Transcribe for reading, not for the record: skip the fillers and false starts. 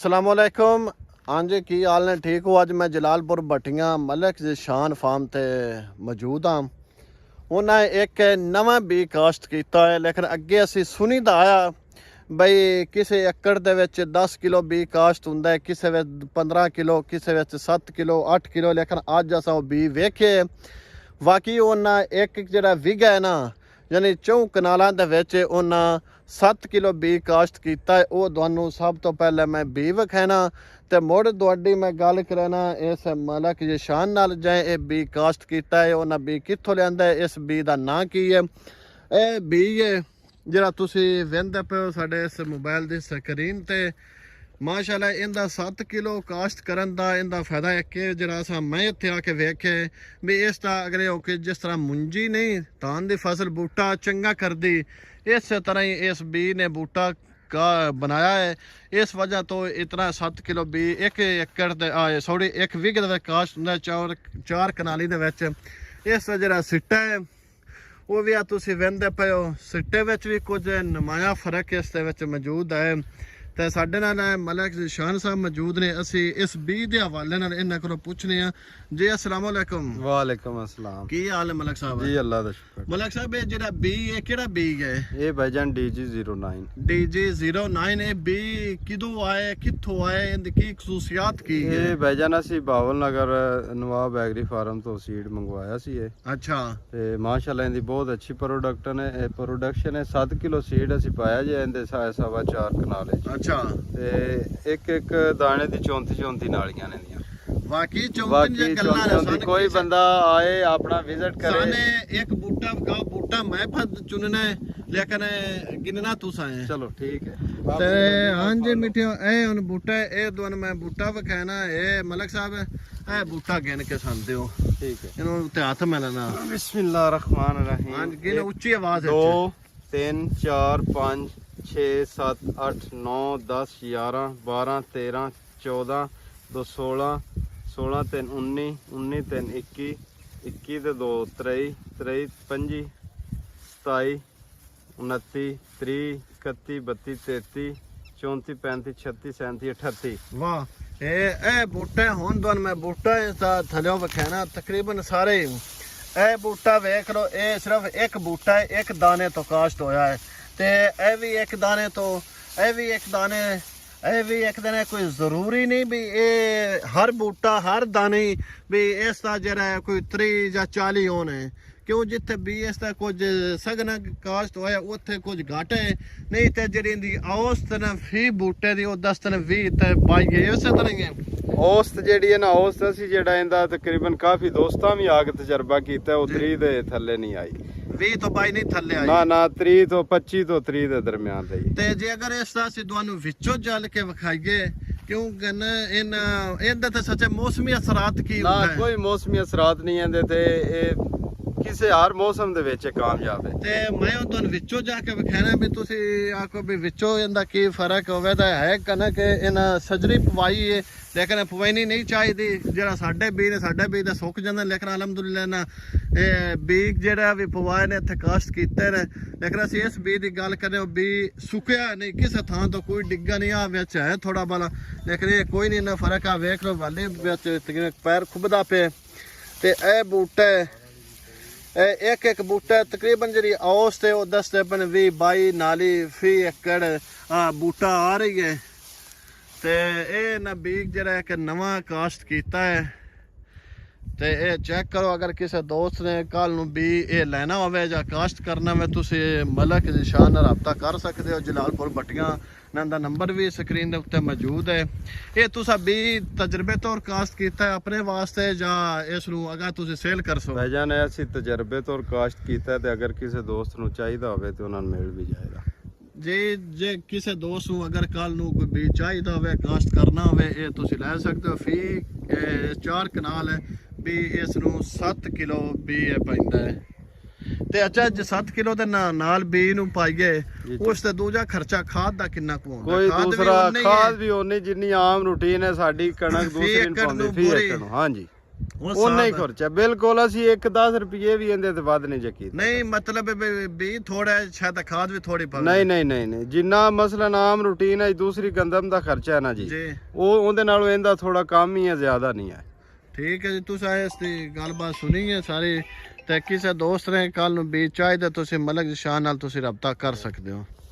अस्सलामुअलैकुम। हाँ जी, की हाल ने? ठीक हो? अज मैं जलालपुर भट्टियां मलिक जिशान फार्म ते मौजूद हाँ। उन्हें एक नवा बी कास्ट किया है, लेकिन अगे असी सुनी दा आया बई किसी एकड़ दे विच 10 किलो बी कास्ट हुंदा है, किसी विच 15 किलो, किसी विच 7 किलो, 8 किलो। लेकिन अज अस बी वेखे वाकई उन्हें एक जिहड़ा विग है ना, यानी 4 कनालों दे विच उन्हें 7 किलो बी कास्ट किया है। वो तुहानू सब तो पहले मैं बी विखाना ते मुड़ तुहाडी मैं गल कराना इस मलिक जिशान नाल। जाए ये बी कास्ट किया है, उन्हें बी कित्थों लिआंदा है, इस बी का नाम की है। ये बी है जिहड़ा तुसी वेंदे पे हो साडे इस मोबाइल की स्क्रीन ते। माशाअल्लाह इनका 7 किलो कास्ट करन दा इनका फायदा एक है जिहड़ा असां मैं इत्थे आके वेखे भी इसका अगर कि जिस तरह मुंजी नहीं धान की फसल बूटा चंगा कर दी, इस तरह ही इस बी ने बूटा का बनाया है। इस वजह तो इतना 7 किलो बी एक एकड़ सॉरी एक विग दे कास्ट हुंदा 4 कनाली दे विच। इस जिहड़ा सिट्टा है वो भी तुसीं वेंदे पे हो, सिट्टे विच भी कुछ नुमाया फर्क इस दे विच मौजूद है। तो साडे नाल मलिक जिशान साहब मौजूद ने। असी इस बी के हवाले नाल इन्हां कोलों पुछने आ जी। अस्सलाम वालेकुम। वालेकुम अस्सलाम। की हाल है मलिक साहब? जी अल्लाह दा शुक्र। मलिक साहब ये जिहड़ा बी है किहड़ा बी है? ये भाईजान DG09। DG09 ये बी किदों आए, कित्थों आए, इनकी की खसूसियात की है? ये भाईजान असी बावल नगर नवाब एग्री फार्म तो सीड मंगवाया सी ये। अच्छा। ते माशाअल्लाह इनदी बहुत अच्छी प्रोडक्शन है। 7 किलो सीड असी पाया जे इनदे 4.25 कनाल। अच्छा। ते एक दाने दी 34 नालियां ने दियां। बाकी कोई बंदा आए अपना विजिट करे। एक बूटा विकाओ, बूटा मैं फद चुनना है लेकिन गिनना तुसा है। चलो ठीक है। ते हां जी मिठियो ए हुन बूटा ए दोन मैं बूटा विखाना ए मलिक साहब ए बूटा गिन के सन दियो। ठीक है। इनो ते हाथ मिलना। बिस्मिल्लाहिर्रहमानिर्रहीम। हां गिन ऊंची आवाज 2 3 4 5 6 7 8 9 10 11 12 13 14 2 16 16 3 19 19 3 21 21 ਤੇ 2 23 23 25 27 29 30 31 32 33 34 35 36 37 38। वाह ए बूटे हुन दोन मैं बूटा इसदा थल्यों विखाना तकरीबन सारे ए बूटा वेख लो। ए सिर्फ एक बूटा है, एक दाने तो कास्ट होया है। ते ए भी एक दाने तो ए भी एक दाने ए भी एक दाने। कोई जरूरी नहीं भी ये हर बूटा हर दाने भी इसका जरा कोई 30 या 40 होने, क्यों जिथे भी इसका कुछ सगना कास्ट होया उत्थे कुछ घट है। नहीं तो जी औसत न फी बूटे की 10 दिन 20 ते 22 इस तरह ही है। औसत ਜਿਹੜੀ ਹੈ ਨਾ औसत ਅਸੀਂ ਜਿਹੜਾ ਇਹਦਾ ਤਕਰੀਬਨ ਕਾਫੀ ਦੋਸਤਾਂ ਵੀ ਆ ਕੇ ਤਜਰਬਾ ਕੀਤਾ ਉਹ 30 ਦੇ ਥੱਲੇ ਨਹੀਂ ਆਈ। 20 ਤੋਂ 22 ਨਹੀਂ ਥੱਲੇ ਆਈ। ਨਾ 30 ਤੋਂ 25 ਤੋਂ 30 ਦੇ ਦਰਮਿਆਨ ਦਾ ਹੀ। ਤੇ ਜੇ ਅਗਰ ਇਸ ਤਰ੍ਹਾਂ ਅਸੀਂ ਤੁਹਾਨੂੰ ਵਿੱਚੋਂ ਜਲ ਕੇ ਵਿਖਾਈਏ ਕਿਉਂਕਿ ਨਾ ਇਹਦਾ ਤਾਂ ਸੱਚੇ ਮੌਸਮੀ ਅਸਰਾਤ ਕੀ ਹੁੰਦਾ ਹੈ? ਕੋਈ ਮੌਸਮੀ ਅਸਰਾਤ ਨਹੀਂ ਇਹਦੇ ਤੇ। ਇਹ ਕਿਸੇ ਹਰ ਮੌਸਮ ਦੇ ਵਿੱਚ ਕਾਮਯਾਬ ਹੈ। ਤੇ ਮੈਂ ਉਹ ਤੁਹਾਨੂੰ ਵਿੱਚੋਂ ਜਾ ਕੇ ਵਿਖਾਣਾ ਵੀ ਤੁਸੀਂ ਆਖੋ ਵੀ ਵਿੱਚੋਂ ਇਹਦਾ ਕੀ ਫਰਕ ਹੋਵੇ। ਤਾਂ ਹੈ ਕਣਕ ਇਹਨਾਂ ਸਜਰੀ ਪਵਾਈ ਹੈ ਲੇਕਿਨ ਪਵਾਈਣੀ ਨਹੀਂ ਚਾਹੀਦੀ। ਜਿਹੜਾ ਸਾਡੇ ਬੀਜ ਤਾਂ ਸੁੱਕ ਜਾਂਦੇ, ਲੇਕਿਨ ਅਲਹਮਦੁਲਿਲਾ ਨਾ ਇਹ ਬੀਜ ਜਿਹੜਾ ਵੀ ਪਵਾਏ ਨੇ ਇੱਥੇ ਕਾਸ਼ਤ ਕੀਤੇ ਨੇ। ਲੇਕਿਨ ਅਸੀਂ ਇਸ ਬੀਜ ਦੀ ਗੱਲ ਕਰਦੇ ਹਾਂ, ਬੀਜ ਸੁੱਕਿਆ ਨਹੀਂ, ਕਿਸੇ ਥਾਂ ਤੋਂ ਕੋਈ ਡਿੱਗਾ ਨਹੀਂ। ਆ ਵਿੱਚ ਹੈ ਥੋੜਾ ਬਾਲਾ ਲੇਕਿਨ ਇਹ ਕੋਈ ਨਹੀਂ ਇੰਨਾ ਫਰਕ ਆ। ਵੇਖ ਲਓ ਵਾਲੇ ਵਿੱਚ ਤਕਰੀਬਨ ਪੈਰ ਖੁੱਬਦਾ ਪਿਆ। ਤੇ ਇਹ ਬੂਟਾ एक एक बूटा तकरीबन जी औसत है वो 10 20 22 नाली फी एकड़ बूटा आ रही है। तो ये ना बीज जरा एक नवा कास्ट किया है। तो ये चेक करो, अगर किसी दोस्त ने कल नूं बी ये लेना होवे या कास्ट करना हो तुसी मलिक जिशान नाल राबता कर सकते हो। जलालपुर भट्टियां ना नंबर भी स्क्रीन के उत्ते मौजूद है। ये तुसा बी तजर्बे तौर कास्ट किया है अपने वास्ते या इसनूं अगर तुसी सेल कर सो? भाईजान ਅਸੀਂ ਤਜਰਬੇ ਤੌਰ ਕਾਸ਼ਤ ਕੀਤਾ ਤੇ ਅਗਰ ਕਿਸੇ ਦੋਸਤ ਨੂੰ ਚਾਹੀਦਾ ਹੋਵੇ ਤੇ ਉਹਨਾਂ ਨੂੰ ਮਿਲ ਵੀ ਜਾਏਗਾ। जे किसी दोस्त नूं अगर कल नूं कोई बीज चाहिए होवे काश्त करना होवे ये तुसी ले सकते हो। फी 4 कनाल है भी इस नूं 7 किलो बी पैंदा है। ते अच्छा जे 7 किलो दे नाल बी नूं पाइए उस ते दूजा खर्चा खाद दा किन्ना कुछ होंदा? कोई दूसरा खाद भी होनी जिन्नी आम रूटीन है साडी कणक दूसरी पाउंदी फी एकड़। हां जी ਉਹਨੇ ਹੀ ਖਰਚਾ ਬਿਲਕੁਲ। ਅਸੀਂ 1-10 ਰੁਪਏ ਵੀ ਇਹਦੇ ਤੇ ਵੱਧ ਨਹੀਂ ਜਕੀ। ਨਹੀਂ ਮਤਲਬ ਵੀ ਥੋੜਾ ਸ਼ਾਇਦ ਖਾਦ ਵੀ ਥੋੜੀ ਪਵੇ। ਨਹੀਂ ਜਿੰਨਾ ਮਸਲਨ ਆਮ ਰੂਟੀਨ ਹੈ ਦੂਸਰੀ ਗੰਦਮ ਦਾ ਖਰਚਾ ਹੈ ਨਾ ਜੀ, ਉਹ ਉਹਦੇ ਨਾਲੋਂ ਇਹਦਾ ਥੋੜਾ ਕਮ ਹੀ ਹੈ, ਜ਼ਿਆਦਾ ਨਹੀਂ ਹੈ। ਠੀਕ ਹੈ ਜੀ, ਤੁਸੀਂ ਇਸ ਦੀ ਗੱਲਬਾਤ ਸੁਣੀ ਹੈ ਸਾਰੀ, ਤੇ ਕਿਸੇ ਦੋਸਤ ਨੇ ਕੱਲ ਨੂੰ ਬੀਜ ਚਾਹੀਦਾ ਤੁਸੀਂ ਮਲਕ ਦੀ ਸ਼ਾਨ ਨਾਲ ਤੁਸੀਂ ਰਬਤਾ ਕਰ ਸਕਦੇ ਹੋ।